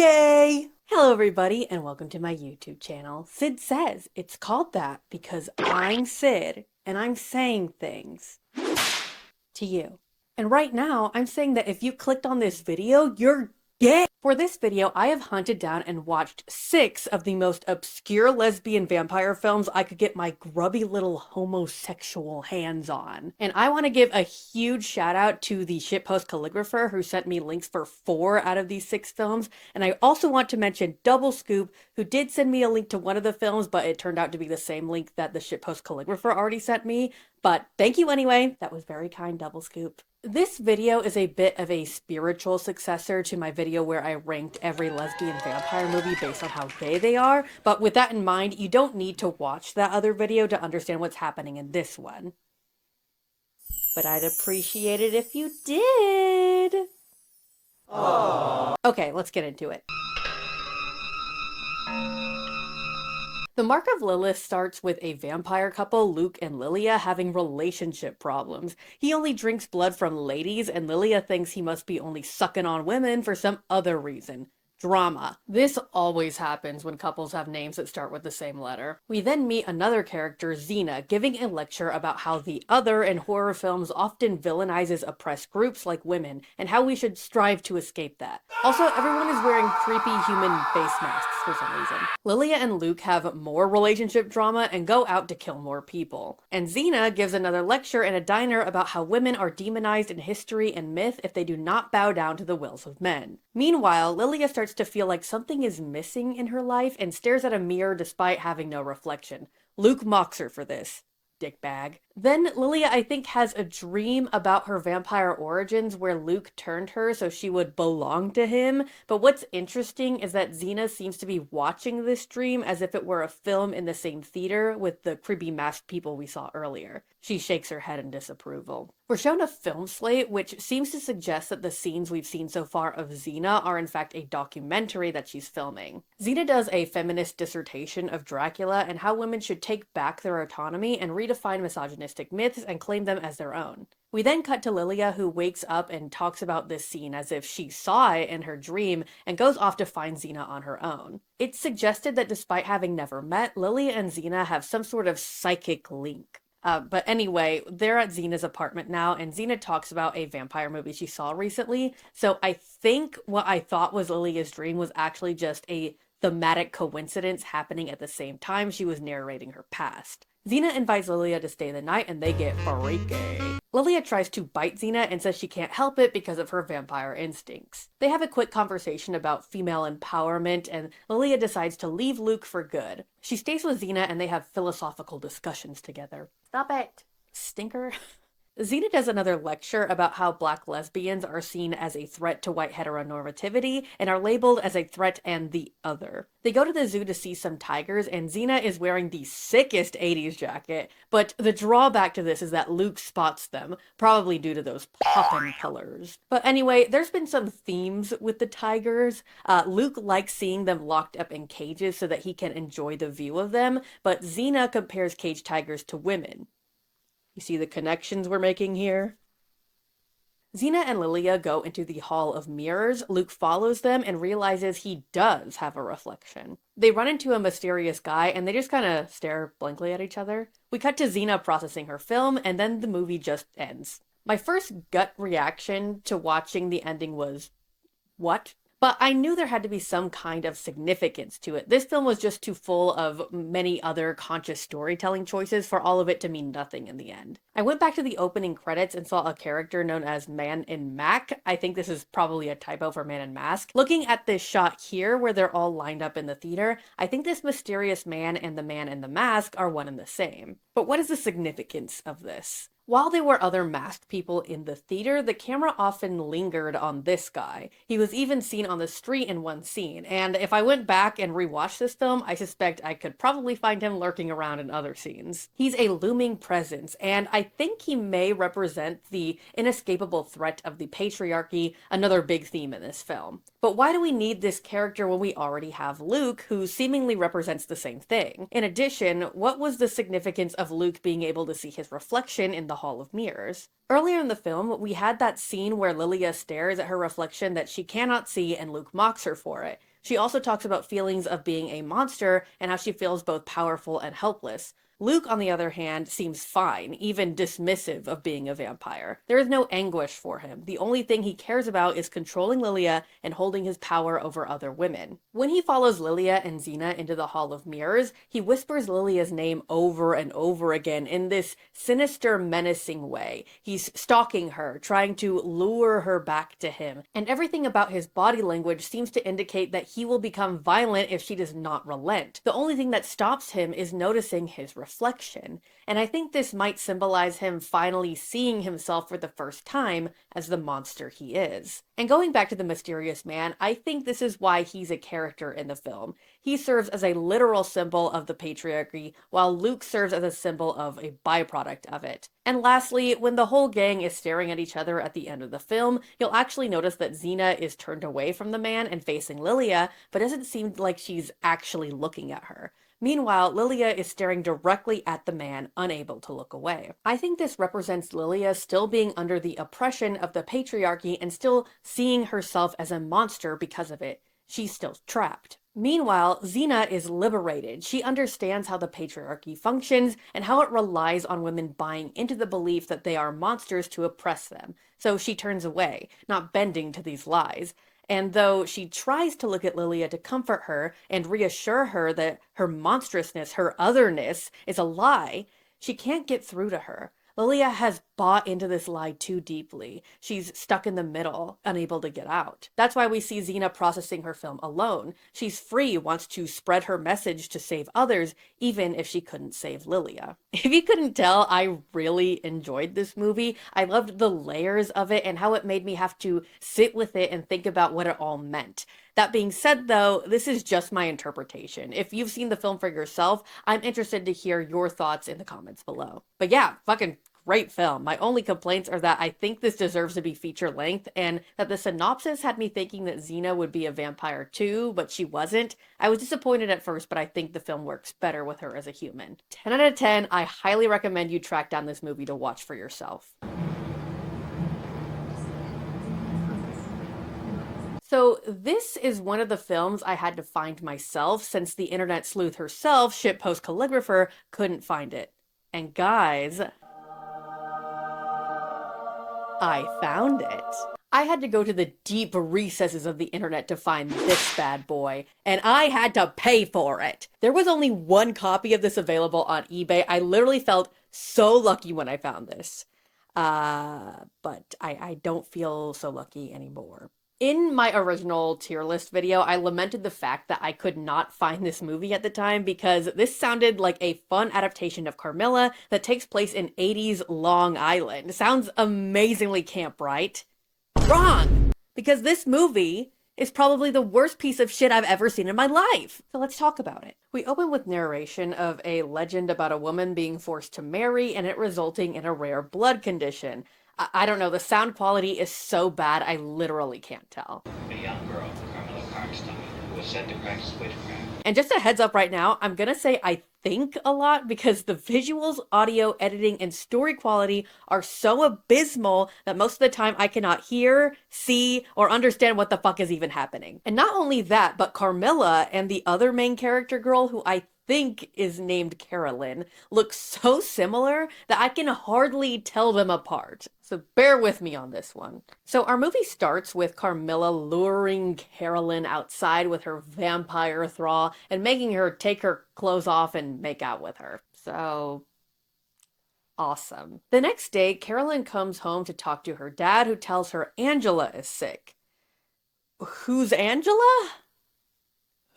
Gay! Hello everybody and welcome to my YouTube channel. Sid Says. It's called that because I'm Sid and I'm saying things to you. And right now I'm saying that if you clicked on this video, you're gay! For this video, I have hunted down and watched 6 of the most obscure lesbian vampire films I could get my grubby little homosexual hands on. And I want to give a huge shout out to the shitpost calligrapher who sent me links for 4 out of these 6 films. And I also want to mention Double Scoop, who did send me a link to one of the films, but it turned out to be the same link that the shitpost calligrapher already sent me. But thank you anyway. That was very kind, Double Scoop. This video is a bit of a spiritual successor to my video where I ranked every lesbian vampire movie based on how gay they are, but with that in mind, you don't need to watch that other video to understand what's happening in this one. But I'd appreciate it if you did. Aww. Okay, let's get into it. The Mark of Lilith starts with a vampire couple, Luke and Lilia, having relationship problems. He only drinks blood from ladies, and Lilia thinks he must be only sucking on women for some other reason. Drama. This always happens when couples have names that start with the same letter. We then meet another character, Xena, giving a lecture about how the other in horror films often villainizes oppressed groups like women, and how we should strive to escape that. Also, everyone is wearing creepy human face masks for some reason. Lilia and Luke have more relationship drama and go out to kill more people. And Xena gives another lecture in a diner about how women are demonized in history and myth if they do not bow down to the wills of men. Meanwhile, Lilia starts to feel like something is missing in her life and stares at a mirror despite having no reflection. Luke mocks her for this. Dickbag. Then Lilia, I think, has a dream about her vampire origins where Luke turned her so she would belong to him. But what's interesting is that Xena seems to be watching this dream as if it were a film in the same theater with the creepy masked people we saw earlier. She shakes her head in disapproval. We're shown a film slate which seems to suggest that the scenes we've seen so far of Xena are in fact a documentary that she's filming. Xena does a feminist dissertation of Dracula and how women should take back their autonomy and redefine misogynistic myths and claim them as their own. We then cut to Lilia, who wakes up and talks about this scene as if she saw it in her dream and goes off to find Xena on her own. It's suggested that despite having never met, Lilia and Xena have some sort of psychic link. But anyway, they're at Xena's apartment now, and Xena talks about a vampire movie she saw recently. So I think what I thought was Lilia's dream was actually just a thematic coincidence happening at the same time she was narrating her past. Xena invites Lilia to stay the night and they get freaky. Lilia tries to bite Xena and says she can't help it because of her vampire instincts. They have a quick conversation about female empowerment and Lilia decides to leave Luke for good. She stays with Xena and they have philosophical discussions together. Stop it, stinker. Xena does another lecture about how Black lesbians are seen as a threat to white heteronormativity and are labeled as a threat and the other. They go to the zoo to see some tigers and Xena is wearing the sickest 80s jacket, but the drawback to this is that Luke spots them, probably due to those poppin' colors. But anyway, there's been some themes with the tigers. Luke likes seeing them locked up in cages so that he can enjoy the view of them, but Xena compares caged tigers to women. You see the connections we're making here? Xena and Lilia go into the Hall of Mirrors. Luke follows them and realizes he does have a reflection. They run into a mysterious guy and they just kind of stare blankly at each other. We cut to Xena processing her film and then the movie just ends. My first gut reaction to watching the ending was, what? But I knew there had to be some kind of significance to it. This film was just too full of many other conscious storytelling choices for all of it to mean nothing in the end. I went back to the opening credits and saw a character known as Man in Mac. I think this is probably a typo for Man in Mask. Looking at this shot here where they're all lined up in the theater, I think this mysterious man and the man in the mask are one and the same. But what is the significance of this? While there were other masked people in the theater, the camera often lingered on this guy. He was even seen on the street in one scene, and if I went back and rewatched this film, I suspect I could probably find him lurking around in other scenes. He's a looming presence, and I think he may represent the inescapable threat of the patriarchy, another big theme in this film. But why do we need this character when we already have Luke, who seemingly represents the same thing? In addition, what was the significance of Luke being able to see his reflection in the Hall of Mirrors? Earlier in the film, we had that scene where Lilia stares at her reflection that she cannot see and Luke mocks her for it. She also talks about feelings of being a monster and how she feels both powerful and helpless. Luke, on the other hand, seems fine, even dismissive of being a vampire. There is no anguish for him. The only thing he cares about is controlling Lilia and holding his power over other women. When he follows Lilia and Xena into the Hall of Mirrors, he whispers Lilia's name over and over again in this sinister, menacing way. He's stalking her, trying to lure her back to him, and everything about his body language seems to indicate that he will become violent if she does not relent. The only thing that stops him is noticing his reflection, and I think this might symbolize him finally seeing himself for the first time as the monster he is. And going back to the mysterious man, I think this is why he's a character in the film. He serves as a literal symbol of the patriarchy, while Luke serves as a symbol of a byproduct of it. And lastly, when the whole gang is staring at each other at the end of the film, you'll actually notice that Xena is turned away from the man and facing Lilia, but doesn't seem like she's actually looking at her. Meanwhile, Lilia is staring directly at the man, unable to look away. I think this represents Lilia still being under the oppression of the patriarchy and still seeing herself as a monster because of it. She's still trapped. Meanwhile, Xena is liberated. She understands how the patriarchy functions and how it relies on women buying into the belief that they are monsters to oppress them. So she turns away, not bending to these lies. And though she tries to look at Lilia to comfort her and reassure her that her monstrousness, her otherness, is a lie, she can't get through to her. Lilia has bought into this lie too deeply. She's stuck in the middle, unable to get out. That's why we see Xena processing her film alone. She's free, wants to spread her message to save others, even if she couldn't save Lilia. If you couldn't tell, I really enjoyed this movie. I loved the layers of it and how it made me have to sit with it and think about what it all meant. That being said, though, this is just my interpretation. If you've seen the film for yourself, I'm interested to hear your thoughts in the comments below. But yeah, fucking great film. My only complaints are that I think this deserves to be feature length and that the synopsis had me thinking that Xena would be a vampire too, but she wasn't. I was disappointed at first, but I think the film works better with her as a human. 10 out of 10, I highly recommend you track down this movie to watch for yourself. So this is one of the films I had to find myself since the internet sleuth herself, shitpost calligrapher, couldn't find it. And guys, I found it. I had to go to the deep recesses of the internet to find this bad boy, and I had to pay for it. There was only one copy of this available on eBay. I literally felt so lucky when I found this. But I don't feel so lucky anymore. In my original tier list video, I lamented the fact that I could not find this movie at the time because this sounded like a fun adaptation of Carmilla that takes place in 80s Long Island. Sounds amazingly camp, right? Wrong! Because this movie is probably the worst piece of shit I've ever seen in my life. So let's talk about it. We open with narration of a legend about a woman being forced to marry and it resulting in a rare blood condition. I don't know, the sound quality is so bad, I literally can't tell. A young girl, Carmilla, who was sent to practice witchcraft. And just a heads up right now, I'm gonna say I think a lot because the visuals, audio, editing, and story quality are so abysmal that most of the time I cannot hear, see, or understand what the fuck is even happening. And not only that, but Carmilla and the other main character girl, who I think is named Carolyn, look so similar that I can hardly tell them apart. So bear with me on this one. So our movie starts with Carmilla luring Carolyn outside with her vampire thrall and making her take her clothes off and make out with her. So awesome. The next day, Carolyn comes home to talk to her dad, who tells her Angela is sick. Who's Angela?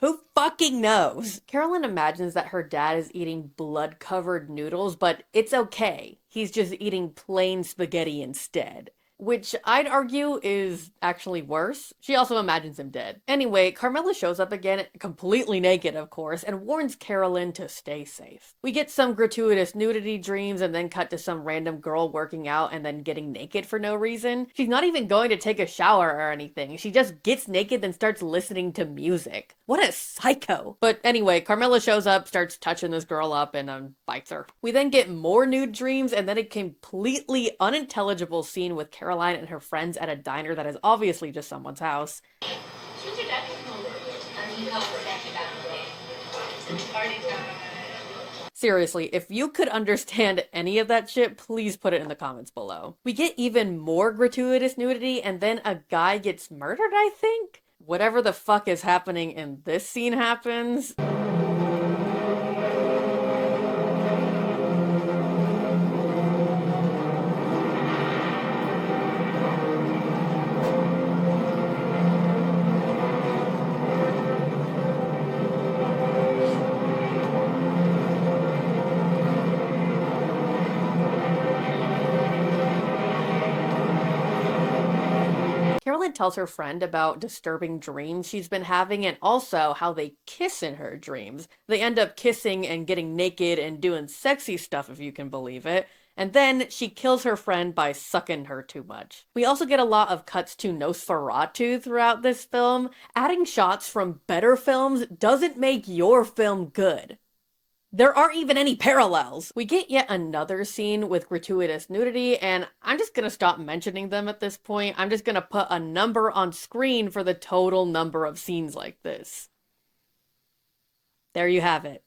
Who fucking knows? Carolyn imagines that her dad is eating blood-covered noodles, but it's okay. He's just eating plain spaghetti instead. Which I'd argue is actually worse. She also imagines him dead. Anyway, Carmilla shows up again, completely naked of course, and warns Carolyn to stay safe. We get some gratuitous nudity dreams and then cut to some random girl working out and then getting naked for no reason. She's not even going to take a shower or anything. She just gets naked and starts listening to music. What a psycho. But anyway, Carmilla shows up, starts touching this girl up, and bites her. We then get more nude dreams and then a completely unintelligible scene with Caroline and her friends at a diner that is obviously just someone's house. Since your dad came home, Party time. Seriously, if you could understand any of that shit, please put it in the comments below. We get even more gratuitous nudity, and then a guy gets murdered, I think? Whatever the fuck is happening in this scene happens. Carolyn tells her friend about disturbing dreams she's been having and also how they kiss in her dreams. They end up kissing and getting naked and doing sexy stuff, if you can believe it. And then she kills her friend by sucking her too much. We also get a lot of cuts to Nosferatu throughout this film. Adding shots from better films doesn't make your film good. There aren't even any parallels. We get yet another scene with gratuitous nudity, and I'm just gonna stop mentioning them at this point. I'm just gonna put a number on screen for the total number of scenes like this. There you have it.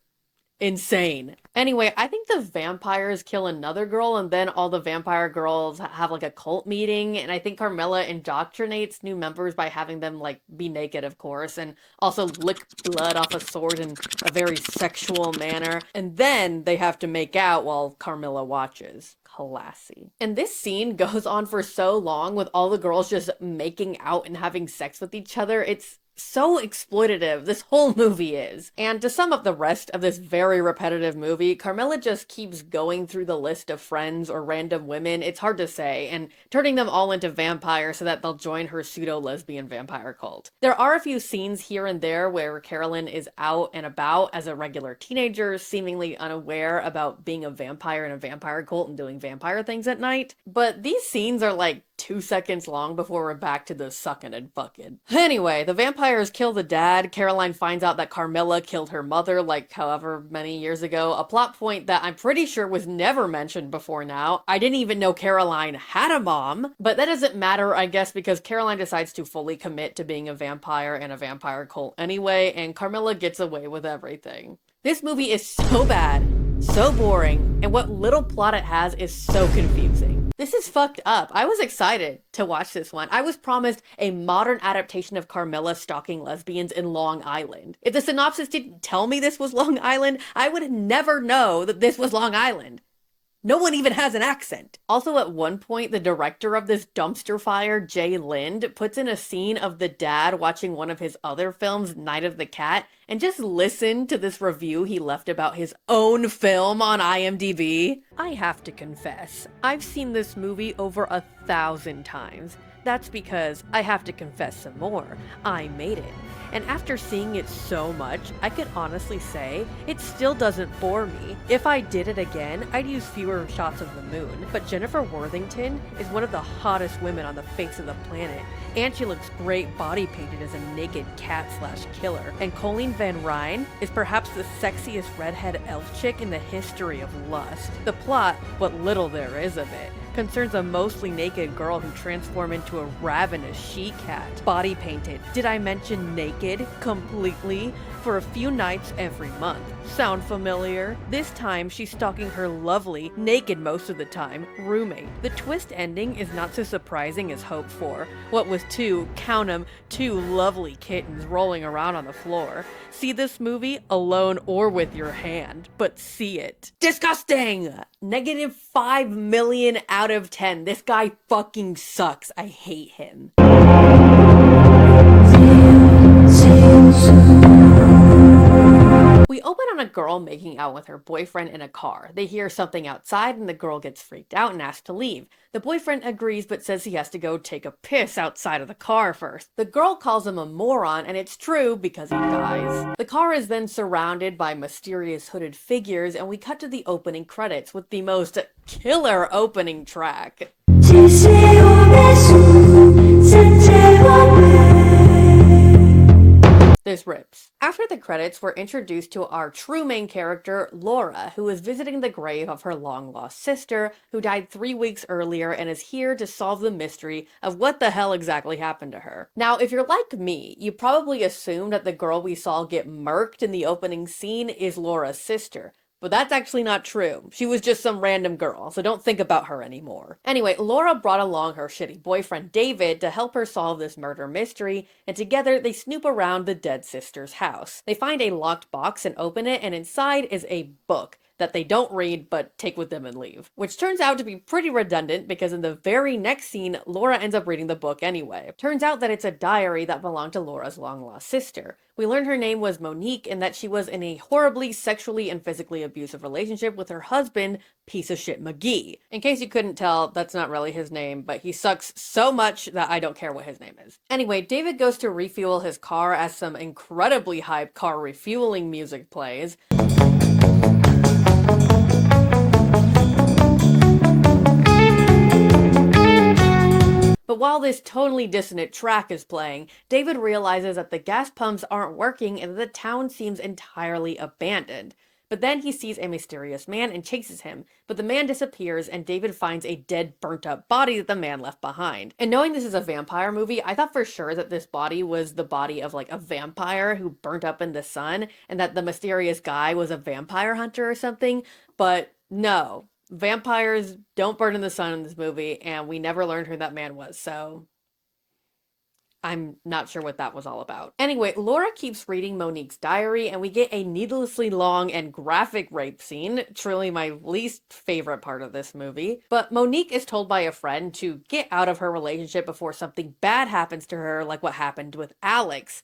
Insane. Anyway, I think the vampires kill another girl, and then all the vampire girls have like a cult meeting, and I think Carmilla indoctrinates new members by having them like be naked, of course, and also lick blood off a sword in a very sexual manner, and then they have to make out while Carmilla watches. Classy. And this scene goes on for so long with all the girls just making out and having sex with each other. It's so exploitative, this whole movie is. And to sum up the rest of this very repetitive movie, Carmilla just keeps going through the list of friends or random women, it's hard to say, and turning them all into vampires so that they'll join her pseudo-lesbian vampire cult. There are a few scenes here and there where Carolyn is out and about as a regular teenager, seemingly unaware about being a vampire in a vampire cult and doing vampire things at night, but these scenes are like 2 seconds long before we're back to the sucking and fucking. Anyway, the vampires kill the dad. Caroline finds out that Carmilla killed her mother like however many years ago, a plot point that I'm pretty sure was never mentioned before now. I didn't even know Caroline had a mom, but that doesn't matter, I guess, because Caroline decides to fully commit to being a vampire and a vampire cult anyway, and Carmilla gets away with everything. This movie is so bad, so boring, and what little plot it has is so confusing. This is fucked up. I was excited to watch this one. I was promised a modern adaptation of Carmilla stalking lesbians in Long Island. If the synopsis didn't tell me this was Long Island, I would never know that this was Long Island. No one even has an accent. Also, at one point, the director of this dumpster fire, Jay Lind, puts in a scene of the dad watching one of his other films, Night of the Cat, and just listen to this review he left about his own film on IMDb. I have to confess, I've seen this movie over 1,000 times. That's because I have to confess some more. I made it. And after seeing it so much, I could honestly say it still doesn't bore me. If I did it again, I'd use fewer shots of the moon. But Jennifer Worthington is one of the hottest women on the face of the planet, and she looks great body painted as a naked cat/killer. And Colleen Van Ryn is perhaps the sexiest redhead elf chick in the history of lust. The plot, what little there is of it, concerns a mostly naked girl who transforms into a ravenous she-cat, body painted. Did I mention naked? Completely? For a few nights every month. Sound familiar? This time she's stalking her lovely, naked most of the time, roommate. The twist ending is not so surprising as hoped for. What was two, count 'em, two lovely kittens rolling around on the floor. See this movie alone or with your hand, but see it. Disgusting! -5 million out of 10. This guy fucking sucks. I hate him. We open on a girl making out with her boyfriend in a car. They hear something outside and the girl gets freaked out and asks to leave. The boyfriend agrees but says he has to go take a piss outside of the car first. The girl calls him a moron, and it's true because he dies. The car is then surrounded by mysterious hooded figures, and we cut to the opening credits with the most killer opening track. This rips. After the credits, we're introduced to our true main character, Laura, who is visiting the grave of her long-lost sister, who died 3 weeks earlier and is here to solve the mystery of what the hell exactly happened to her. Now, if you're like me, you probably assumed that the girl we saw get murked in the opening scene is Laura's sister. But that's actually not true. She was just some random girl, so don't think about her anymore. Anyway, Laura brought along her shitty boyfriend David to help her solve this murder mystery, and together they snoop around the dead sister's house. They find a locked box and open it, and inside is a book that they don't read but take with them and leave. Which turns out to be pretty redundant because in the very next scene, Laura ends up reading the book anyway. Turns out that it's a diary that belonged to Laura's long-lost sister. We learned her name was Monique and that she was in a horribly sexually and physically abusive relationship with her husband, piece of shit McGee. In case you couldn't tell, that's not really his name, but he sucks so much that I don't care what his name is. Anyway, David goes to refuel his car as some incredibly hyped car refueling music plays. But while this totally dissonant track is playing, David realizes that the gas pumps aren't working and the town seems entirely abandoned. But then he sees a mysterious man and chases him, but the man disappears and David finds a dead, burnt-up body that the man left behind. And knowing this is a vampire movie, I thought for sure that this body was the body of like a vampire who burnt up in the sun, and that the mysterious guy was a vampire hunter or something, but no. Vampires don't burn in the sun in this movie, and we never learned who that man was, so I'm not sure what that was all about. Anyway, Laura keeps reading Monique's diary, and we get a needlessly long and graphic rape scene, truly my least favorite part of this movie. But Monique is told by a friend to get out of her relationship before something bad happens to her, like what happened with Alex.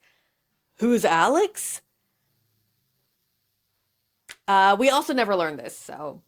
Who's Alex? We also never learned this, so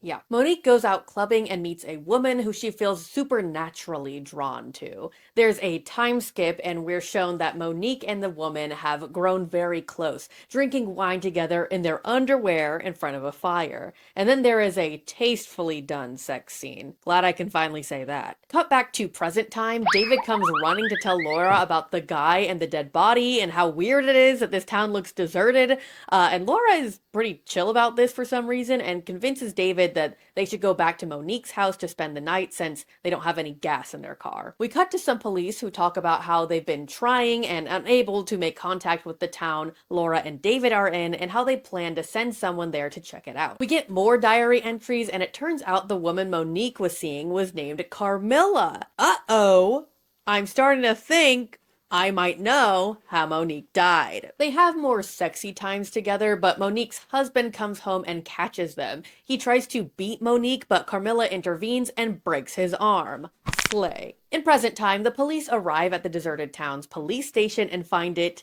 yeah. Monique goes out clubbing and meets a woman who she feels supernaturally drawn to. There's a time skip and we're shown that Monique and the woman have grown very close, drinking wine together in their underwear in front of a fire. And then there is a tastefully done sex scene. Glad I can finally say that. Cut back to present time, David comes running to tell Laura about the guy and the dead body and how weird it is that this town looks deserted. And Laura is pretty chill about this for some reason and convinces David that they should go back to Monique's house to spend the night since they don't have any gas in their car. We cut to some police who talk about how they've been trying and unable to make contact with the town Laura and David are in and how they plan to send someone there to check it out. We get more diary entries and it turns out the woman Monique was seeing was named Carmilla. Uh-oh! I'm starting to think I might know how Monique died. They have more sexy times together, but Monique's husband comes home and catches them. He tries to beat Monique, but Carmilla intervenes and breaks his arm. Slay. In present time, the police arrive at the deserted town's police station and find it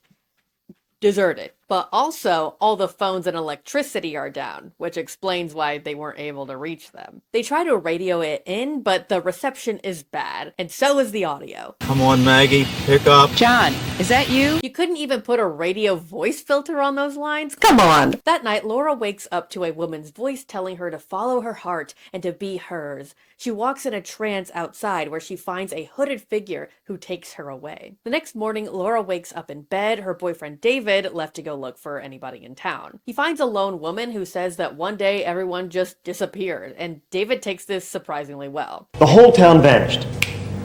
deserted. But also, all the phones and electricity are down, which explains why they weren't able to reach them. They try to radio it in, but the reception is bad, and so is the audio. Come on, Maggie, pick up. John, is that you? You couldn't even put a radio voice filter on those lines? Come on. That night, Laura wakes up to a woman's voice telling her to follow her heart and to be hers. She walks in a trance outside where she finds a hooded figure who takes her away. The next morning, Laura wakes up in bed. Her boyfriend David left to go look for anybody in town. He finds a lone woman who says that one day everyone just disappeared, and David takes this surprisingly well. The whole town vanished.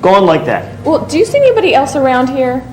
Gone like that. Well, do you see anybody else around here?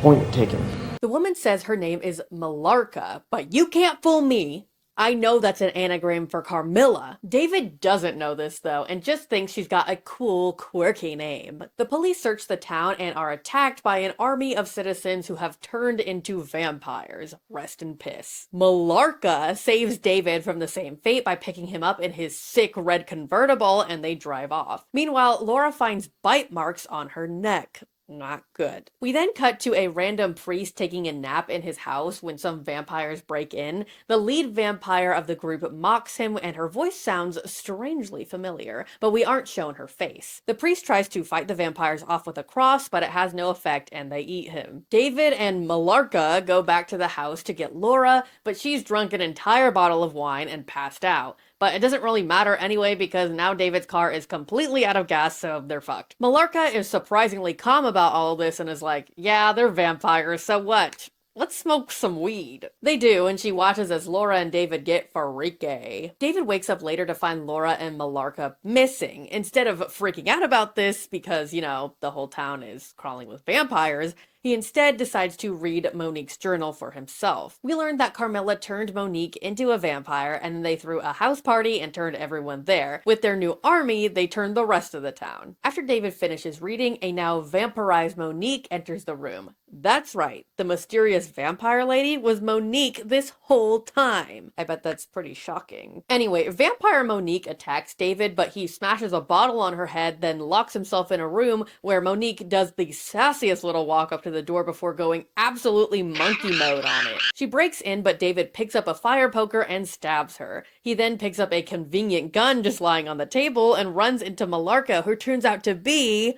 Point taken. The woman says her name is Malarka, but you can't fool me. I know that's an anagram for Carmilla. David doesn't know this though, and just thinks she's got a cool, quirky name. The police search the town and are attacked by an army of citizens who have turned into vampires. Rest in piss. Malarka saves David from the same fate by picking him up in his sick red convertible, and they drive off. Meanwhile, Laura finds bite marks on her neck. Not good. We then cut to a random priest taking a nap in his house when some vampires break in. The lead vampire of the group mocks him and her voice sounds strangely familiar, but we aren't shown her face. The priest tries to fight the vampires off with a cross, but it has no effect and they eat him. David and Malarka go back to the house to get Laura, but she's drunk an entire bottle of wine and passed out. But it doesn't really matter anyway because now David's car is completely out of gas, so they're fucked. Malarka is surprisingly calm about all of this and is like, yeah, they're vampires, so what? Let's smoke some weed. They do, and she watches as Laura and David get freaky. David wakes up later to find Laura and Malarka missing. Instead of freaking out about this because, you know, the whole town is crawling with vampires, he instead decides to read Monique's journal for himself. We learned that Carmilla turned Monique into a vampire, and then they threw a house party and turned everyone there. With their new army, they turned the rest of the town. After David finishes reading, a now vampirized Monique enters the room. That's right, the mysterious vampire lady was Monique this whole time. I bet that's pretty shocking. Anyway, vampire Monique attacks David, but he smashes a bottle on her head, then locks himself in a room where Monique does the sassiest little walk up to the door before going absolutely monkey mode on it. She breaks in, but David picks up a fire poker and stabs her. He then picks up a convenient gun just lying on the table and runs into Malarka, who turns out to be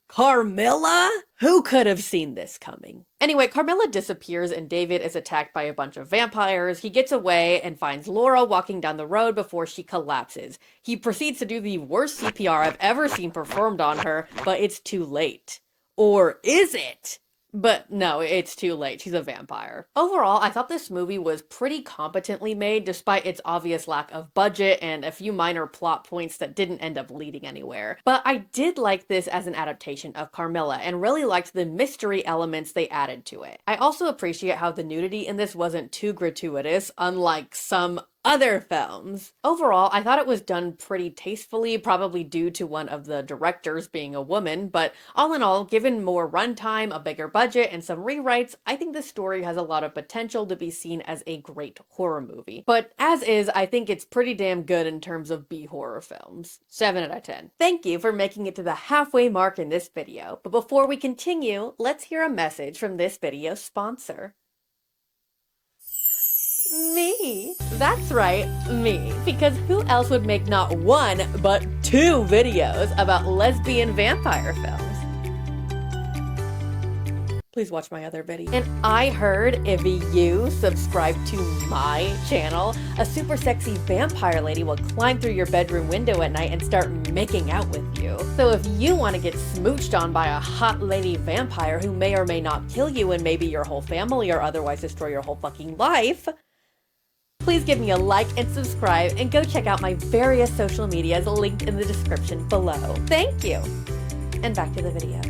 Carmilla? Who could have seen this coming? Anyway, Carmilla disappears and David is attacked by a bunch of vampires. He gets away and finds Laura walking down the road before she collapses. He proceeds to do the worst CPR I've ever seen performed on her, but it's too late. Or is it? But no, it's too late. She's a vampire. Overall, I thought this movie was pretty competently made despite its obvious lack of budget and a few minor plot points that didn't end up leading anywhere. But I did like this as an adaptation of Carmilla and really liked the mystery elements they added to it. I also appreciate how the nudity in this wasn't too gratuitous, unlike some other films. Overall, I thought it was done pretty tastefully, probably due to one of the directors being a woman, but all in all, given more runtime, a bigger budget, and some rewrites, I think this story has a lot of potential to be seen as a great horror movie. But as is, I think it's pretty damn good in terms of B-horror films. 7 out of 10. Thank you for making it to the halfway mark in this video, but before we continue, let's hear a message from this video's sponsor. Me. That's right, me. Because who else would make not one, but 2 videos about lesbian vampire films? Please watch my other video. And I heard if you subscribe to my channel, a super sexy vampire lady will climb through your bedroom window at night and start making out with you. So if you want to get smooched on by a hot lady vampire who may or may not kill you and maybe your whole family or otherwise destroy your whole fucking life, please give me a like and subscribe and go check out my various social medias linked in the description below. Thank you! And back to the video.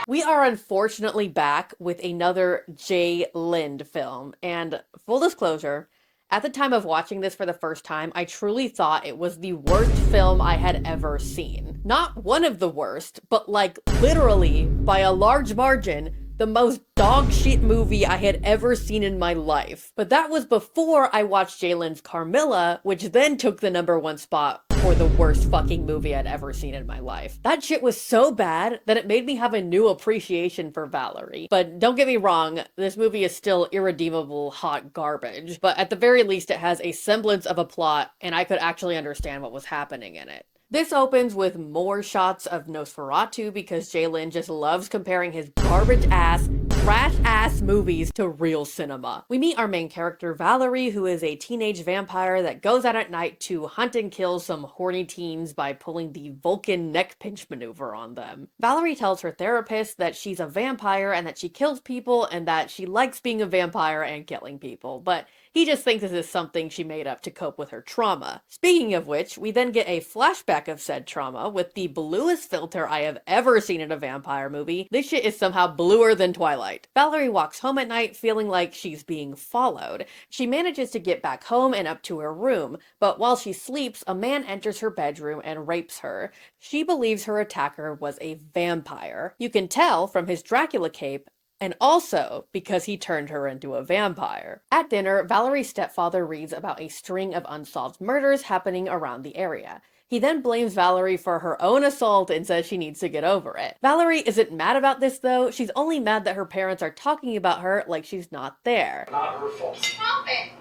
We are unfortunately back with another J. Lind film, and full disclosure, at the time of watching this for the first time, I truly thought it was the worst film I had ever seen. Not one of the worst, but like literally, by a large margin, the most dog shit movie I had ever seen in my life. But that was before I watched J. Lind's Carmilla, which then took the #1 spot for the worst fucking movie I'd ever seen in my life. That shit was so bad that it made me have a new appreciation for Valerie. But don't get me wrong, this movie is still irredeemable hot garbage, but at the very least it has a semblance of a plot and I could actually understand what was happening in it. This opens with more shots of Nosferatu because J. Lind just loves comparing his garbage-ass, trash-ass movies to real cinema. We meet our main character, Valerie, who is a teenage vampire that goes out at night to hunt and kill some horny teens by pulling the Vulcan neck pinch maneuver on them. Valerie tells her therapist that she's a vampire and that she kills people and that she likes being a vampire and killing people, but he just thinks this is something she made up to cope with her trauma. Speaking of which, we then get a flashback of said trauma with the bluest filter I have ever seen in a vampire movie. This shit is somehow bluer than Twilight. Valerie walks home at night feeling like she's being followed. She manages to get back home and up to her room, but while she sleeps, a man enters her bedroom and rapes her. She believes her attacker was a vampire. You can tell from his Dracula cape, and also because he turned her into a vampire. At dinner, Valerie's stepfather reads about a string of unsolved murders happening around the area. He then blames Valerie for her own assault and says she needs to get over it. Valerie isn't mad about this though, she's only mad that her parents are talking about her like she's not there. Not her fault. Stop it!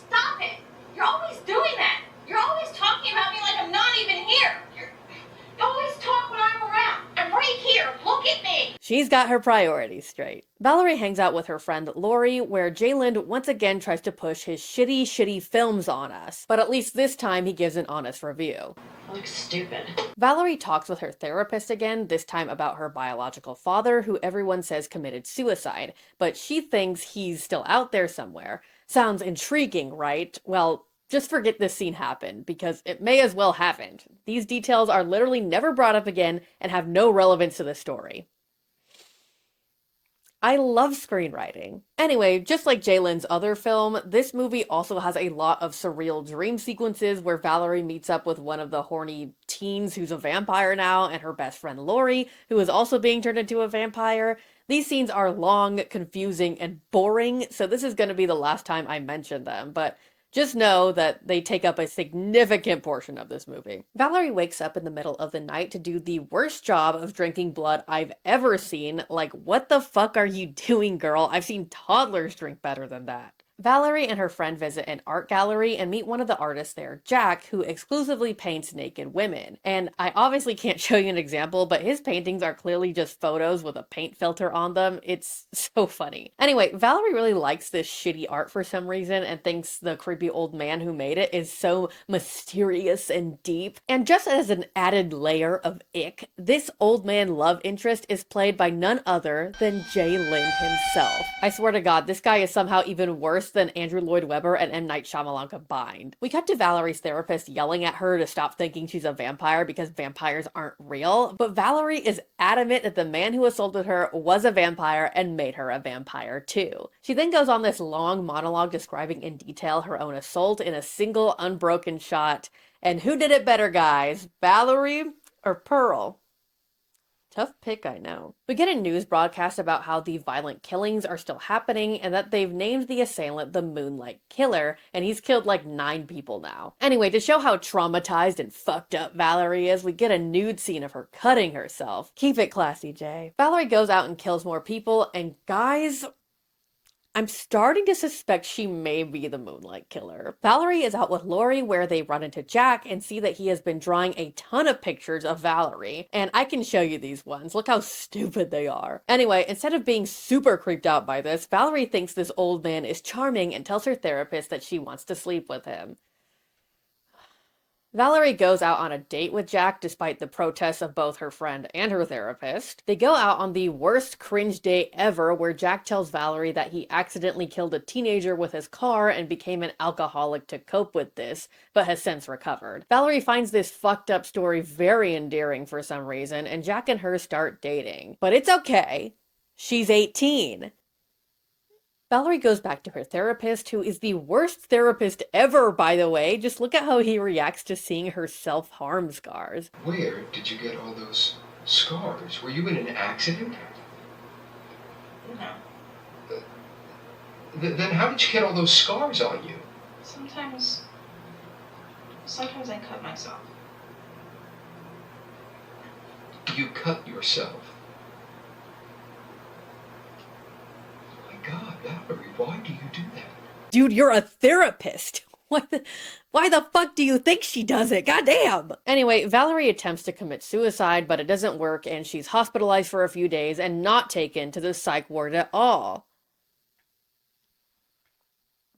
Stop it! You're always doing that! You're always talking about me like I'm not even here! You always talk when I'm around. I'm right here. Look at me. She's got her priorities straight. Valerie hangs out with her friend Lori, where Jaylen once again tries to push his shitty films on us, but at least this time he gives an honest review. Looks stupid. Valerie talks with her therapist again, this time about her biological father, who everyone says committed suicide, but she thinks he's still out there somewhere. Sounds intriguing, right? Well, just forget this scene happened, because it may as well haven't. These details are literally never brought up again and have no relevance to the story. I love screenwriting. Anyway, just like Jaylen's other film, this movie also has a lot of surreal dream sequences where Valerie meets up with one of the horny teens who's a vampire now, and her best friend Lori, who is also being turned into a vampire. These scenes are long, confusing, and boring, so this is going to be the last time I mention them, but just know that they take up a significant portion of this movie. Valerie wakes up in the middle of the night to do the worst job of drinking blood I've ever seen. Like, what the fuck are you doing, girl? I've seen toddlers drink better than that. Valerie and her friend visit an art gallery and meet one of the artists there, Jack, who exclusively paints naked women. And I obviously can't show you an example, but his paintings are clearly just photos with a paint filter on them. It's so funny. Anyway, Valerie really likes this shitty art for some reason and thinks the creepy old man who made it is so mysterious and deep. And just as an added layer of ick, this old man love interest is played by none other than Jaylen himself. I swear to God, this guy is somehow even worse than Andrew Lloyd Webber and M. Night Shyamalan combined. We cut to Valerie's therapist yelling at her to stop thinking she's a vampire because vampires aren't real, but Valerie is adamant that the man who assaulted her was a vampire and made her a vampire too. She then goes on this long monologue describing in detail her own assault in a single unbroken shot. And who did it better, guys? Valerie or Pearl? Tough pick, I know. We get a news broadcast about how the violent killings are still happening and that they've named the assailant the Moonlight Killer, and he's killed like 9 people now. Anyway, to show how traumatized and fucked up Valerie is, we get a nude scene of her cutting herself. Keep it classy, Jay. Valerie goes out and kills more people, and guys, I'm starting to suspect she may be the Moonlight Killer. Valerie is out with Lori where they run into Jack and see that he has been drawing a ton of pictures of Valerie. And I can show you these ones. Look how stupid they are. Anyway, instead of being super creeped out by this, Valerie thinks this old man is charming and tells her therapist that she wants to sleep with him. Valerie goes out on a date with Jack despite the protests of both her friend and her therapist. They go out on the worst cringe date ever where Jack tells Valerie that he accidentally killed a teenager with his car and became an alcoholic to cope with this, but has since recovered. Valerie finds this fucked up story very endearing for some reason, and Jack and her start dating. But it's okay. She's 18. Valerie goes back to her therapist, who is the worst therapist ever, by the way. Just look at how he reacts to seeing her self-harm scars. Where did you get all those scars? Were you in an accident? No. Then how did you get all those scars on you? Sometimes I cut myself. You cut yourself. God, Valerie, why do you do that? Dude, you're a therapist. Why the fuck do you think she does it? Goddamn! Anyway, Valerie attempts to commit suicide, but it doesn't work, and she's hospitalized for a few days and not taken to the psych ward at all.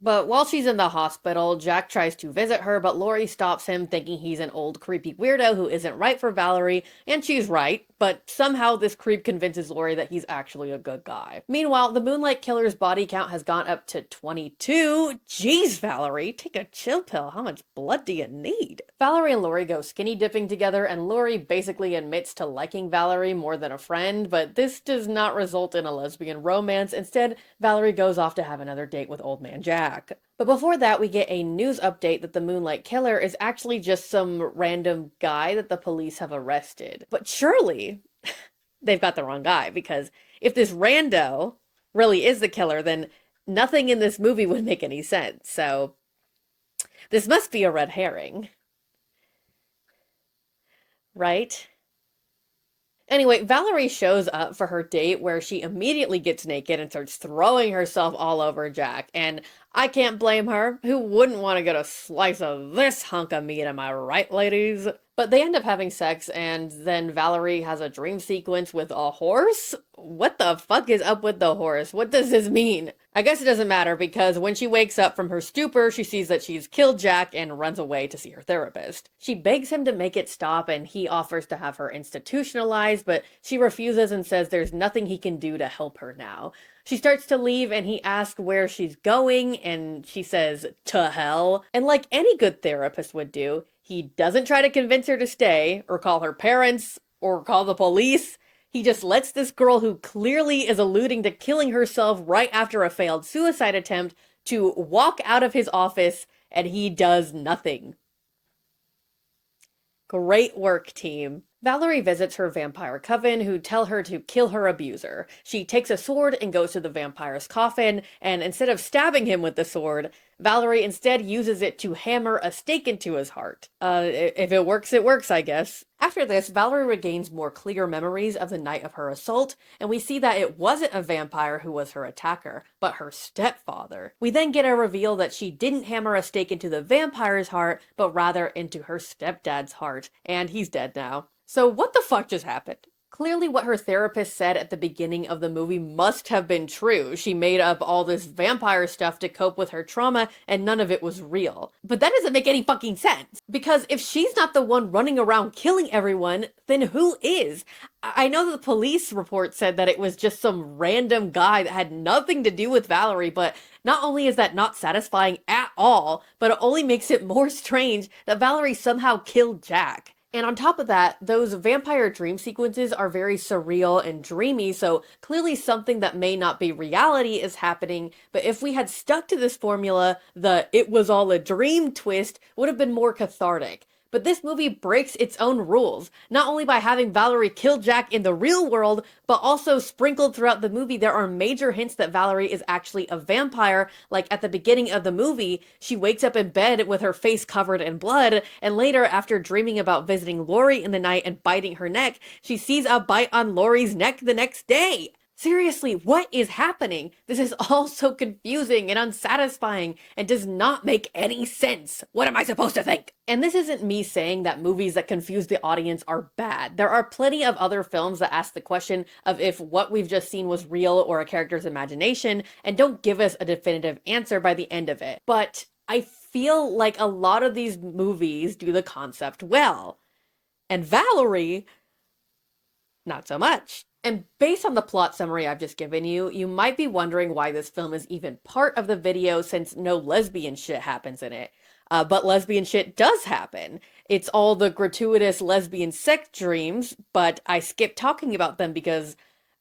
But while she's in the hospital, Jack tries to visit her, but Lori stops him, thinking he's an old creepy weirdo who isn't right for Valerie, and she's right, but somehow this creep convinces Lori that he's actually a good guy. Meanwhile, the Moonlight Killer's body count has gone up to 22. Jeez, Valerie, take a chill pill. How much blood do you need? Valerie and Lori go skinny dipping together, and Lori basically admits to liking Valerie more than a friend, but this does not result in a lesbian romance. Instead, Valerie goes off to have another date with old man Jack. But before that, we get a news update that the Moonlight Killer is actually just some random guy that the police have arrested. But surely they've got the wrong guy, because if this rando really is the killer, then nothing in this movie would make any sense. So this must be a red herring. Right? Anyway, Valerie shows up for her date where she immediately gets naked and starts throwing herself all over Jack. And I can't blame her. Who wouldn't want to get a slice of this hunk of meat, am I right, ladies? But they end up having sex, and then Valerie has a dream sequence with a horse? What the fuck is up with the horse? What does this mean? I guess it doesn't matter, because when she wakes up from her stupor, she sees that she's killed Jack and runs away to see her therapist. She begs him to make it stop, and he offers to have her institutionalized, but she refuses and says there's nothing he can do to help her now. She starts to leave, and he asks where she's going, and she says, to hell. And like any good therapist would do, he doesn't try to convince her to stay, or call her parents, or call the police. He just lets this girl, who clearly is alluding to killing herself right after a failed suicide attempt, to walk out of his office, and he does nothing. Great work, team. Valerie visits her vampire coven, who tell her to kill her abuser. She takes a sword and goes to the vampire's coffin, and instead of stabbing him with the sword, Valerie instead uses it to hammer a stake into his heart. If it works, I guess. After this, Valerie regains more clear memories of the night of her assault, and we see that it wasn't a vampire who was her attacker, but her stepfather. We then get a reveal that she didn't hammer a stake into the vampire's heart, but rather into her stepdad's heart, and he's dead now. So what the fuck just happened? Clearly what her therapist said at the beginning of the movie must have been true. She made up all this vampire stuff to cope with her trauma, and none of it was real. But that doesn't make any fucking sense. Because if she's not the one running around killing everyone, then who is? I know the police report said that it was just some random guy that had nothing to do with Valerie, but not only is that not satisfying at all, but it only makes it more strange that Valerie somehow killed Jack. And on top of that, those vampire dream sequences are very surreal and dreamy, so clearly something that may not be reality is happening, but if we had stuck to this formula, the "it was all a dream" twist would have been more cathartic. But this movie breaks its own rules, not only by having Valerie kill Jack in the real world, but also sprinkled throughout the movie there are major hints that Valerie is actually a vampire, like at the beginning of the movie, she wakes up in bed with her face covered in blood, and later, after dreaming about visiting Lori in the night and biting her neck, she sees a bite on Lori's neck the next day. Seriously, what is happening? This is all so confusing and unsatisfying and does not make any sense. What am I supposed to think? And this isn't me saying that movies that confuse the audience are bad. There are plenty of other films that ask the question of if what we've just seen was real or a character's imagination and don't give us a definitive answer by the end of it. But I feel like a lot of these movies do the concept well. And Valerie, not so much. And based on the plot summary I've just given you, you might be wondering why this film is even part of the video since no lesbian shit happens in it. But lesbian shit does happen. It's all the gratuitous lesbian sex dreams, but I skipped talking about them because,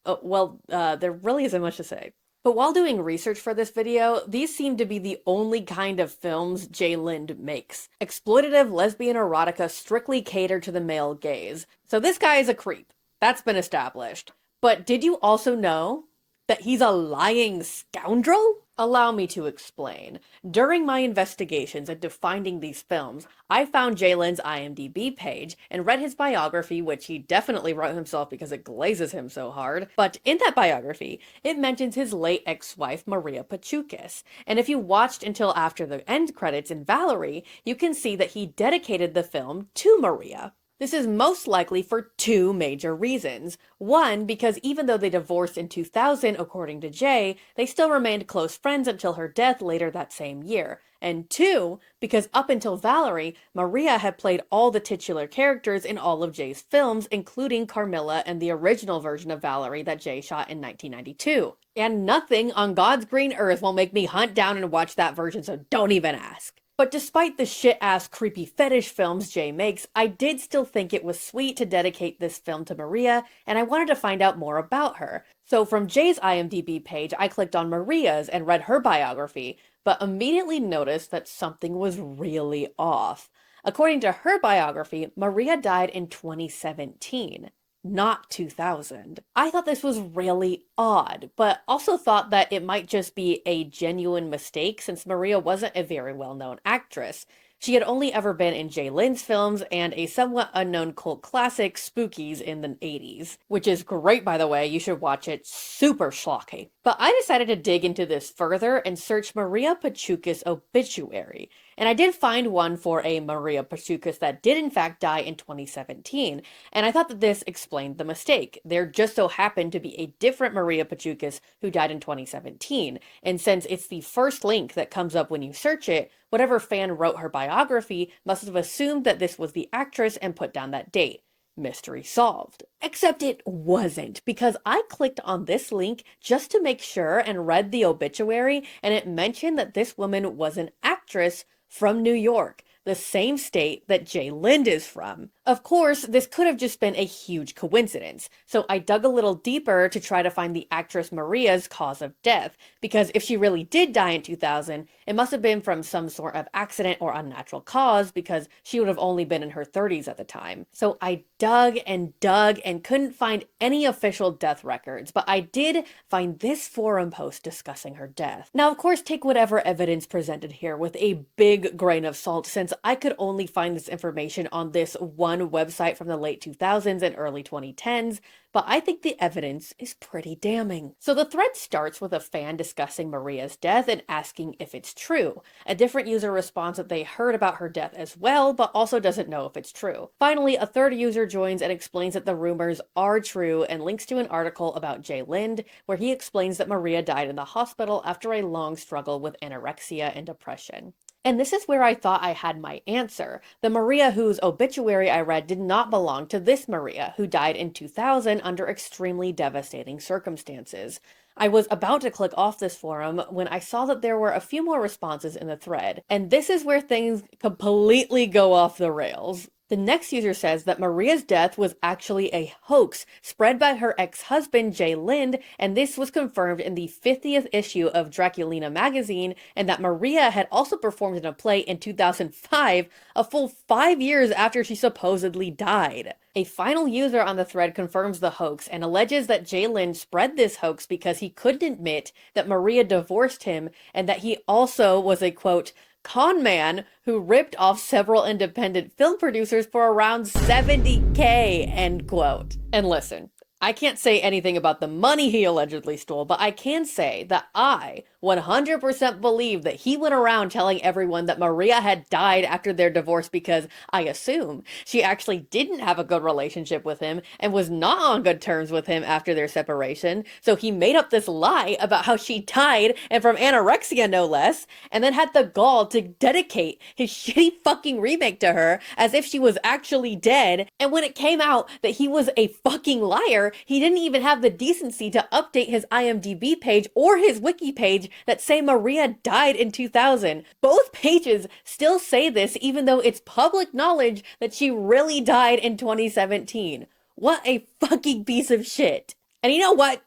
there really isn't much to say. But while doing research for this video, these seem to be the only kind of films Jay Lind makes. Exploitative lesbian erotica strictly cater to the male gaze. So this guy is a creep. That's been established. But did you also know that he's a lying scoundrel? Allow me to explain. During my investigations into finding these films, I found Jay Lind's IMDb page and read his biography, which he definitely wrote himself because it glazes him so hard. But in that biography, it mentions his late ex-wife, Maria Pachukis. And if you watched until after the end credits in Valerie, you can see that he dedicated the film to Maria. This is most likely for two major reasons. One, because even though they divorced in 2000, according to Jay, they still remained close friends until her death later that same year. And two, because up until Valerie, Maria had played all the titular characters in all of Jay's films, including Carmilla and the original version of Valerie that Jay shot in 1992. And nothing on God's green earth will make me hunt down and watch that version, so don't even ask. But despite the shit-ass creepy fetish films Jay makes, I did still think it was sweet to dedicate this film to Maria, and I wanted to find out more about her. So from Jay's IMDb page, I clicked on Maria's and read her biography, but immediately noticed that something was really off. According to her biography, Maria died in 2017. Not 2000. I thought this was really odd, but also thought that it might just be a genuine mistake since Maria wasn't a very well-known actress. She had only ever been in Jay Lind's films and a somewhat unknown cult classic, Spookies, in the 80s. Which is great, by the way, you should watch it, super schlocky. But I decided to dig into this further and search Maria Pachukis' obituary. And I did find one for a Maria Pachucas that did in fact die in 2017, and I thought that this explained the mistake. There just so happened to be a different Maria Pachucas who died in 2017, and since it's the first link that comes up when you search it, whatever fan wrote her biography must have assumed that this was the actress and put down that date. Mystery solved. Except it wasn't, because I clicked on this link just to make sure and read the obituary, and it mentioned that this woman was an actress from New York, the same state that Jay Lind is from. Of course, this could have just been a huge coincidence, so I dug a little deeper to try to find the actress Maria's cause of death, because if she really did die in 2000, it must have been from some sort of accident or unnatural cause, because she would have only been in her 30s at the time. So I dug and couldn't find any official death records, but I did find this forum post discussing her death. Now, of course, take whatever evidence presented here with a big grain of salt, since I could only find this information on this one website from the late 2000s and early 2010s, but I think the evidence is pretty damning. So the thread starts with a fan discussing Maria's death and asking if it's true. A different user responds that they heard about her death as well, but also doesn't know if it's true. Finally, a third user joins and explains that the rumors are true and links to an article about Jay Lind, where he explains that Maria died in the hospital after a long struggle with anorexia and depression. And this is where I thought I had my answer. The Maria whose obituary I read did not belong to this Maria, who died in 2000 under extremely devastating circumstances. I was about to click off this forum when I saw that there were a few more responses in the thread, and this is where things completely go off the rails. The next user says that Maria's death was actually a hoax spread by her ex-husband Jay Lind, and this was confirmed in the 50th issue of Draculina magazine, and that Maria had also performed in a play in 2005, a full 5 years after she supposedly died. A final user on the thread confirms the hoax and alleges that Jay Lind spread this hoax because he couldn't admit that Maria divorced him and that he also was a, quote, con man who ripped off several independent film producers for around $70K, end quote. And listen, I can't say anything about the money he allegedly stole, but I can say that I 100% believe that he went around telling everyone that Maria had died after their divorce because I assume she actually didn't have a good relationship with him and was not on good terms with him after their separation. So he made up this lie about how she died, and from anorexia no less, and then had the gall to dedicate his shitty fucking remake to her as if she was actually dead. And when it came out that he was a fucking liar, he didn't even have the decency to update his IMDb page or his wiki page that say Maria died in 2000. Both pages still say this, even though it's public knowledge that she really died in 2017. What a fucking piece of shit. And you know what?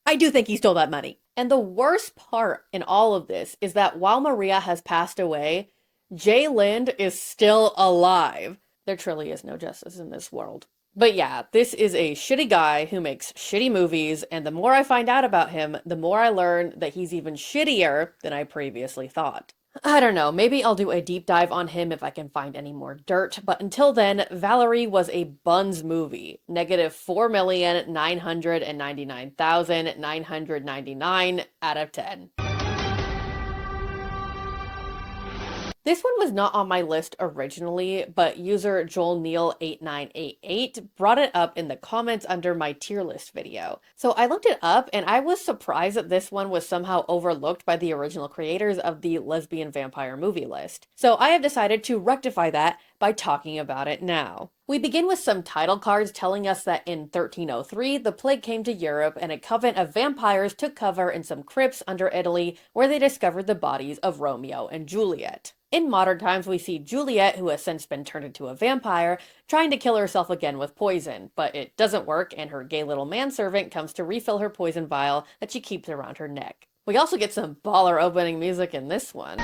I do think he stole that money. And the worst part in all of this is that while Maria has passed away, Jay Lind is still alive. There truly is no justice in this world. But yeah, this is a shitty guy who makes shitty movies, and the more I find out about him, the more I learn that he's even shittier than I previously thought. I don't know, maybe I'll do a deep dive on him if I can find any more dirt, but until then, Valerie was a buns movie. Negative 4,999,999 out of 10. This one was not on my list originally, but user JoelNeal8988 brought it up in the comments under my tier list video. So I looked it up and I was surprised that this one was somehow overlooked by the original creators of the Lesbian Vampire movie list. So I have decided to rectify that by talking about it now. We begin with some title cards telling us that in 1303, the plague came to Europe and a coven of vampires took cover in some crypts under Italy where they discovered the bodies of Romeo and Juliet. In modern times, we see Juliet, who has since been turned into a vampire, trying to kill herself again with poison, but it doesn't work and her gay little manservant comes to refill her poison vial that she keeps around her neck. We also get some baller opening music in this one.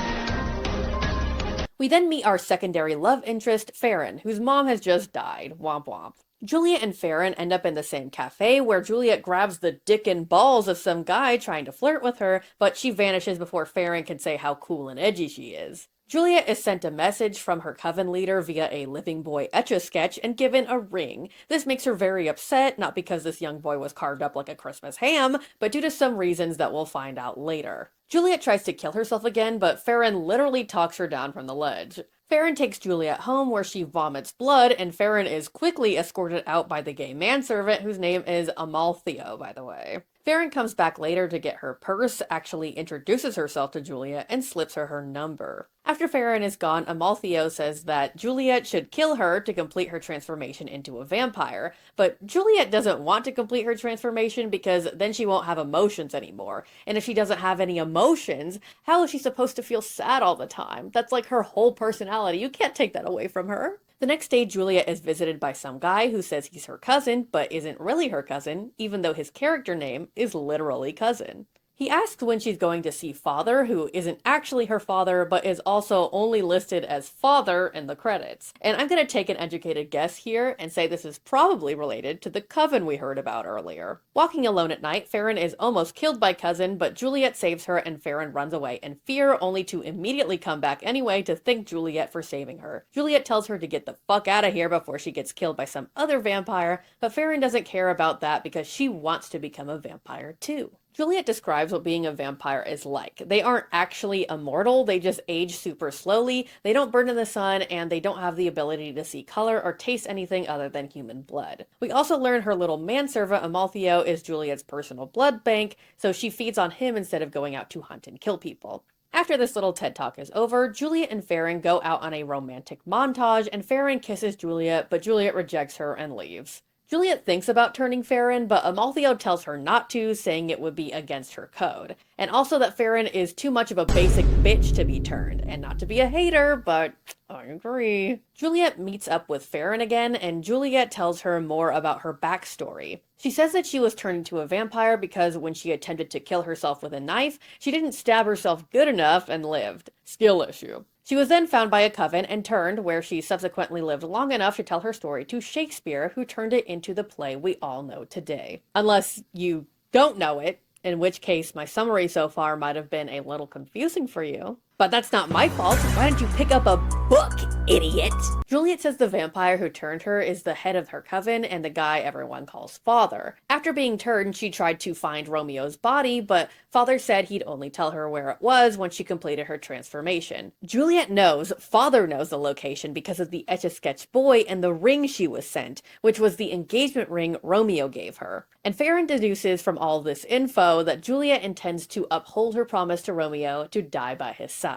We then meet our secondary love interest, Farron, whose mom has just died. Womp womp. Juliet and Farron end up in the same cafe where Juliet grabs the dick and balls of some guy trying to flirt with her, but she vanishes before Farron can say how cool and edgy she is. Juliet is sent a message from her coven leader via a living boy etch-a-sketch and given a ring. This makes her very upset, not because this young boy was carved up like a Christmas ham, but due to some reasons that we'll find out later. Juliet tries to kill herself again, but Farron literally talks her down from the ledge. Farron takes Juliet home where she vomits blood, and Farron is quickly escorted out by the gay manservant whose name is Amaltheo, by the way. Farron comes back later to get her purse, actually introduces herself to Juliet, and slips her number. After Farron is gone, Amaltheo says that Juliet should kill her to complete her transformation into a vampire, but Juliet doesn't want to complete her transformation because then she won't have emotions anymore, and if she doesn't have any emotions, how is she supposed to feel sad all the time? That's like her whole personality. You can't take that away from her. The next day, Juliet is visited by some guy who says he's her cousin, but isn't really her cousin, even though his character name is literally cousin. He asks when she's going to see Father, who isn't actually her father, but is also only listed as Father in the credits. And I'm going to take an educated guess here and say this is probably related to the coven we heard about earlier. Walking alone at night, Farron is almost killed by Cousin, but Juliet saves her and Farron runs away in fear, only to immediately come back anyway to thank Juliet for saving her. Juliet tells her to get the fuck out of here before she gets killed by some other vampire, but Farron doesn't care about that because she wants to become a vampire too. Juliet describes what being a vampire is like. They aren't actually immortal, they just age super slowly, they don't burn in the sun, and they don't have the ability to see color or taste anything other than human blood. We also learn her little manservant Amaltheo is Juliet's personal blood bank, so she feeds on him instead of going out to hunt and kill people. After this little TED Talk is over, Juliet and Farron go out on a romantic montage, and Farron kisses Juliet, but Juliet rejects her and leaves. Juliet thinks about turning Farron, but Amaltheo tells her not to, saying it would be against her code. And also that Farron is too much of a basic bitch to be turned. And not to be a hater, but I agree. Juliet meets up with Farron again, and Juliet tells her more about her backstory. She says that she was turned into a vampire because when she attempted to kill herself with a knife, she didn't stab herself good enough and lived. Skill issue. She was then found by a coven and turned, where she subsequently lived long enough to tell her story to Shakespeare, who turned it into the play we all know today. Unless you don't know it, in which case my summary so far might have been a little confusing for you. But that's not my fault. Why don't you pick up a book, idiot? Juliet says the vampire who turned her is the head of her coven and the guy everyone calls Father. After being turned, she tried to find Romeo's body, but Father said he'd only tell her where it was when she completed her transformation. Juliet knows Father knows the location because of the Etch-a-Sketch boy and the ring she was sent, which was the engagement ring Romeo gave her. And Farron deduces from all this info that Juliet intends to uphold her promise to Romeo to die by his side.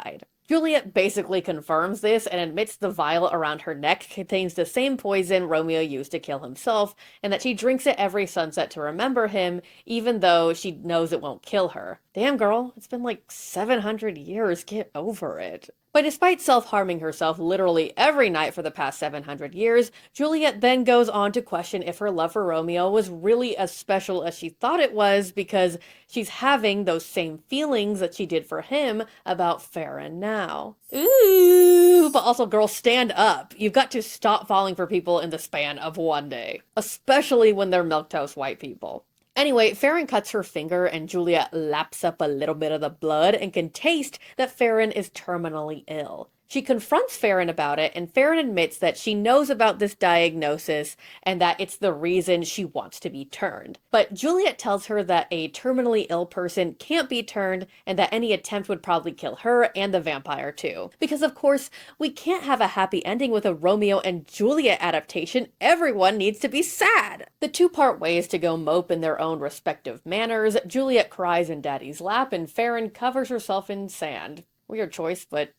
Juliet basically confirms this and admits the vial around her neck contains the same poison Romeo used to kill himself, and that she drinks it every sunset to remember him, even though she knows it won't kill her. Damn girl, it's been like 700 years, get over it. But despite self-harming herself literally every night for the past 700 years, Juliet then goes on to question if her love for Romeo was really as special as she thought it was, because she's having those same feelings that she did for him about Farron now. Ooh, but also girl, stand up. You've got to stop falling for people in the span of one day, especially when they're milquetoast white people. Anyway, Farron cuts her finger and Juliet laps up a little bit of the blood and can taste that Farron is terminally ill. She confronts Farron about it, and Farron admits that she knows about this diagnosis and that it's the reason she wants to be turned. But Juliet tells her that a terminally ill person can't be turned and that any attempt would probably kill her and the vampire too. Because of course, we can't have a happy ending with a Romeo and Juliet adaptation. Everyone needs to be sad. The two part ways to go mope in their own respective manners. Juliet cries in Daddy's lap and Farron covers herself in sand. Weird choice, but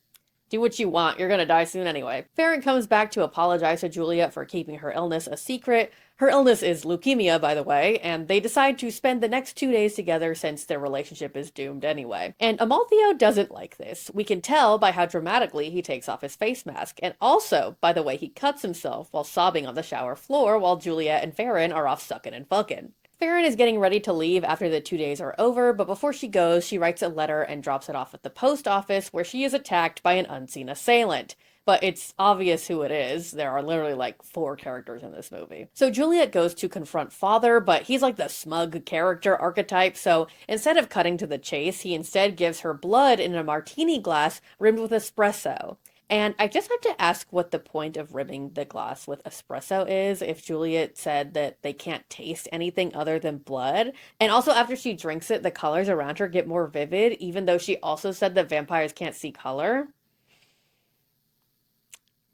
do what you want, you're gonna die soon anyway. Farron comes back to apologize to Juliet for keeping her illness a secret. Her illness is leukemia, by the way, and they decide to spend the next 2 days together since their relationship is doomed anyway. And Amaltheo doesn't like this. We can tell by how dramatically he takes off his face mask, and also by the way he cuts himself while sobbing on the shower floor while Juliet and Farron are off sucking and fucking. Farron is getting ready to leave after the 2 days are over, but before she goes, she writes a letter and drops it off at the post office where she is attacked by an unseen assailant. but it's obvious who it is. There are literally like 4 characters in this movie. So Juliet goes to confront Father, but he's like the smug character archetype, so instead of cutting to the chase, he instead gives her blood in a martini glass rimmed with espresso. And I just have to ask what the point of rimming the glass with espresso is if Juliet said that they can't taste anything other than blood. And also, after she drinks it, the colors around her get more vivid, even though she also said that vampires can't see color.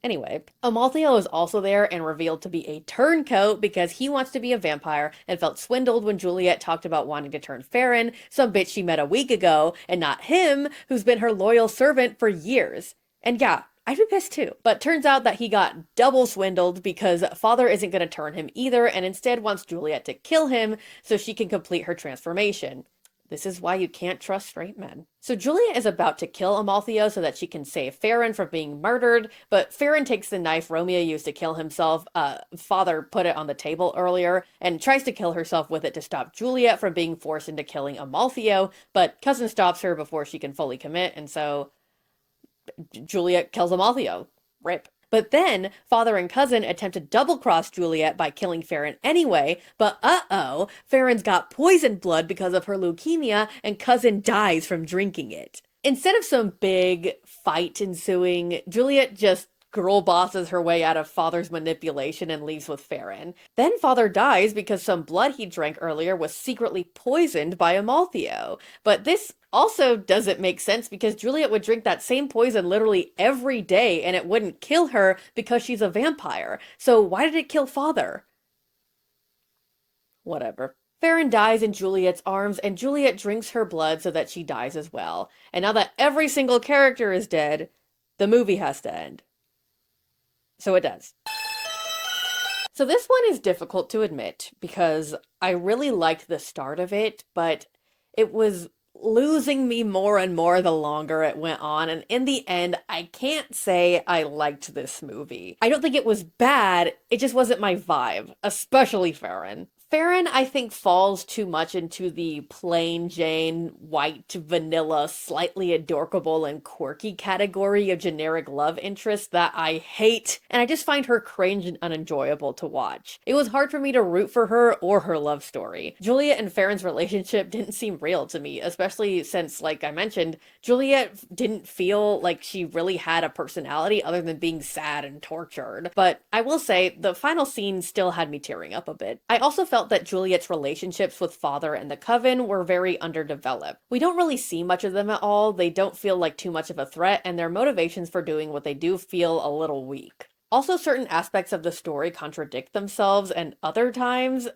Anyway, Amaltheo is also there and revealed to be a turncoat because he wants to be a vampire and felt swindled when Juliet talked about wanting to turn Farron, some bitch she met a week ago, and not him, who's been her loyal servant for years. And yeah, I'd be pissed too. But turns out that he got double swindled because Father isn't going to turn him either and instead wants Juliet to kill him so she can complete her transformation. This is why you can't trust straight men. So Juliet is about to kill Amaltheo so that she can save Farron from being murdered, but Farron takes the knife Romeo used to kill himself. Father put it on the table earlier and tries to kill herself with it to stop Juliet from being forced into killing Amaltheo, but Cousin stops her before she can fully commit, and so Juliet kills Amaltheo. Rip. But then, Father and Cousin attempt to double-cross Juliet by killing Farron anyway, but uh-oh, Farron's got poisoned blood because of her leukemia, and Cousin dies from drinking it. Instead of some big fight ensuing, Juliet just girl bosses her way out of Father's manipulation and leaves with Farron. Then Father dies because some blood he drank earlier was secretly poisoned by Amaltheo. But this also doesn't make sense because Juliet would drink that same poison literally every day and it wouldn't kill her because she's a vampire. So why did it kill Father? Whatever. Farron dies in Juliet's arms, and Juliet drinks her blood so that she dies as well. And now that every single character is dead, the movie has to end. So it does. So this one is difficult to admit because I really liked the start of it, but it was losing me more and more the longer it went on, and in the end, I can't say I liked this movie. I don't think it was bad, it just wasn't my vibe, especially Farron. Farron, I think, falls too much into the plain Jane, white, vanilla, slightly adorable and quirky category of generic love interest that I hate, and I just find her cringe and unenjoyable to watch. It was hard for me to root for her or her love story. Juliet and Farron's relationship didn't seem real to me, especially since, like I mentioned, Juliet didn't feel like she really had a personality other than being sad and tortured. But I will say, the final scene still had me tearing up a bit. I also felt that Juliet's relationships with Father and the Coven were very underdeveloped. We don't really see much of them at all, they don't feel like too much of a threat, and their motivations for doing what they do feel a little weak. Also, certain aspects of the story contradict themselves, and other times,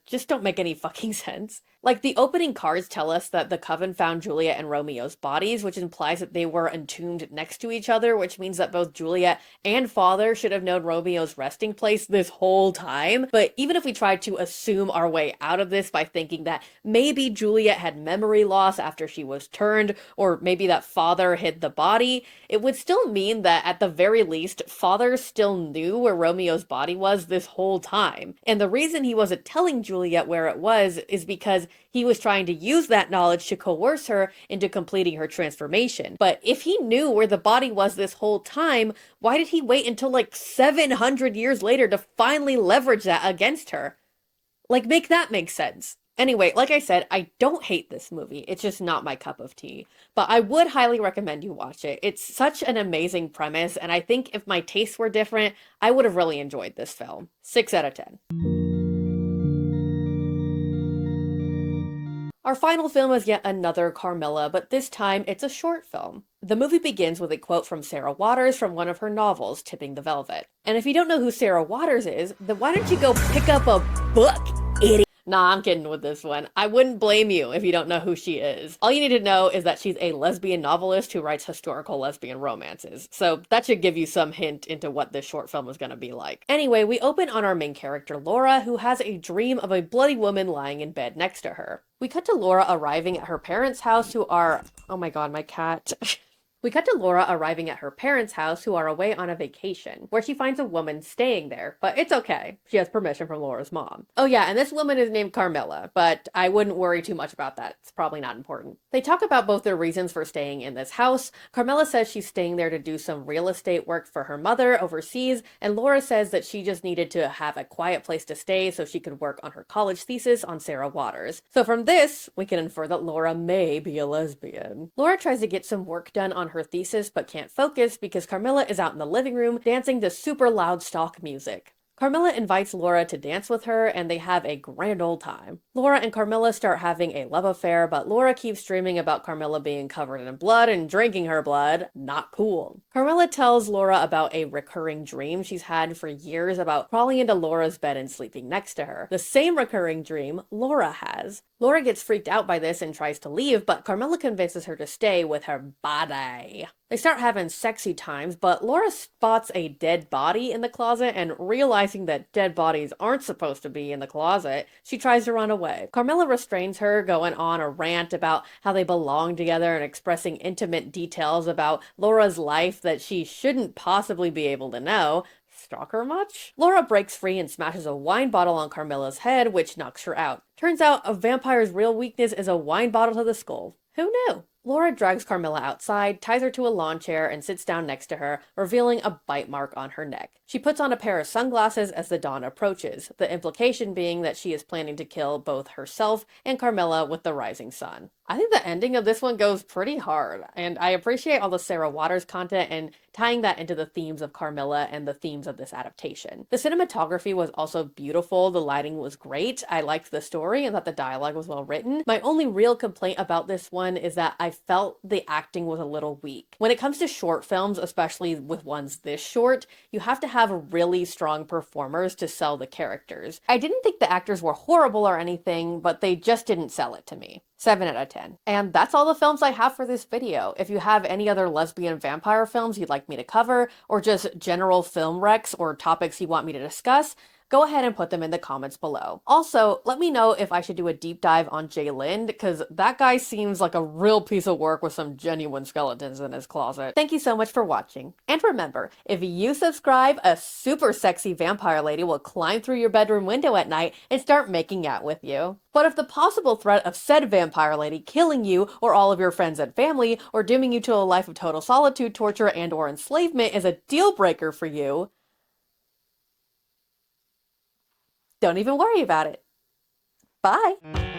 just don't make any fucking sense. Like, the opening cards tell us that the Coven found Juliet and Romeo's bodies, which implies that they were entombed next to each other, which means that both Juliet and Father should have known Romeo's resting place this whole time. But even if we tried to assume our way out of this by thinking that maybe Juliet had memory loss after she was turned, or maybe that Father hid the body, it would still mean that at the very least, Father still knew where Romeo's body was this whole time. And the reason he wasn't telling Juliet where it was is because he was trying to use that knowledge to coerce her into completing her transformation. But if he knew where the body was this whole time, why did he wait until like 700 years later to finally leverage that against her? Like, make that make sense. Anyway, like I said, I don't hate this movie. It's just not my cup of tea. But I would highly recommend you watch it. It's such an amazing premise, and I think if my tastes were different, I would have really enjoyed this film. 6 out of 10. Our final film is yet another Carmilla, but this time it's a short film. The movie begins with a quote from Sarah Waters from one of her novels, Tipping the Velvet. And if you don't know who Sarah Waters is, then why don't you go pick up a book, idiot? Nah, I'm kidding with this one. I wouldn't blame you if you don't know who she is. All you need to know is that she's a lesbian novelist who writes historical lesbian romances. So that should give you some hint into what this short film is going to be like. Anyway, we open on our main character, Laura, who has a dream of a bloody woman lying in bed next to her. We cut to Laura arriving at her parents' house who are... Oh my god, my cat... We cut to Laura arriving at her parents' house, who are away on a vacation, where she finds a woman staying there, but it's okay. She has permission from Laura's mom. Oh yeah, and this woman is named Carmilla, but I wouldn't worry too much about that. It's probably not important. They talk about both their reasons for staying in this house. Carmilla says she's staying there to do some real estate work for her mother overseas, and Laura says that she just needed to have a quiet place to stay so she could work on her college thesis on Sarah Waters. So from this, we can infer that Laura may be a lesbian. Laura tries to get some work done on her thesis but can't focus because Carmilla is out in the living room dancing to super loud stock music. Carmilla invites Laura to dance with her, and they have a grand old time. Laura and Carmilla start having a love affair, but Laura keeps dreaming about Carmilla being covered in blood and drinking her blood. Not cool. Carmilla tells Laura about a recurring dream she's had for years about crawling into Laura's bed and sleeping next to her. The same recurring dream Laura has. Laura gets freaked out by this and tries to leave, but Carmilla convinces her to stay with her body. They start having sexy times, but Laura spots a dead body in the closet, and realizing that dead bodies aren't supposed to be in the closet, she tries to run away. Carmilla restrains her, going on a rant about how they belong together and expressing intimate details about Laura's life that she shouldn't possibly be able to know. Stalker much? Laura breaks free and smashes a wine bottle on Carmilla's head, which knocks her out. Turns out a vampire's real weakness is a wine bottle to the skull. Who knew? Laura drags Carmilla outside, ties her to a lawn chair, and sits down next to her, revealing a bite mark on her neck. She puts on a pair of sunglasses as the dawn approaches, the implication being that she is planning to kill both herself and Carmilla with the rising sun. I think the ending of this one goes pretty hard, and I appreciate all the Sarah Waters content and tying that into the themes of Carmilla and the themes of this adaptation. The cinematography was also beautiful, the lighting was great, I liked the story and that the dialogue was well written. My only real complaint about this one is that I felt the acting was a little weak. When it comes to short films, especially with ones this short, you have to have really strong performers to sell the characters. I didn't think the actors were horrible or anything, but they just didn't sell it to me. 7 out of 10. And that's all the films I have for this video. If you have any other lesbian vampire films you'd like me to cover, or just general film recs or topics you want me to discuss, go ahead and put them in the comments below. Also, let me know if I should do a deep dive on Jay Lind, because that guy seems like a real piece of work with some genuine skeletons in his closet. Thank you so much for watching. And remember, if you subscribe, a super sexy vampire lady will climb through your bedroom window at night and start making out with you. But if the possible threat of said vampire lady killing you or all of your friends and family, or dooming you to a life of total solitude, torture, and or enslavement is a deal breaker for you, don't even worry about it. Bye!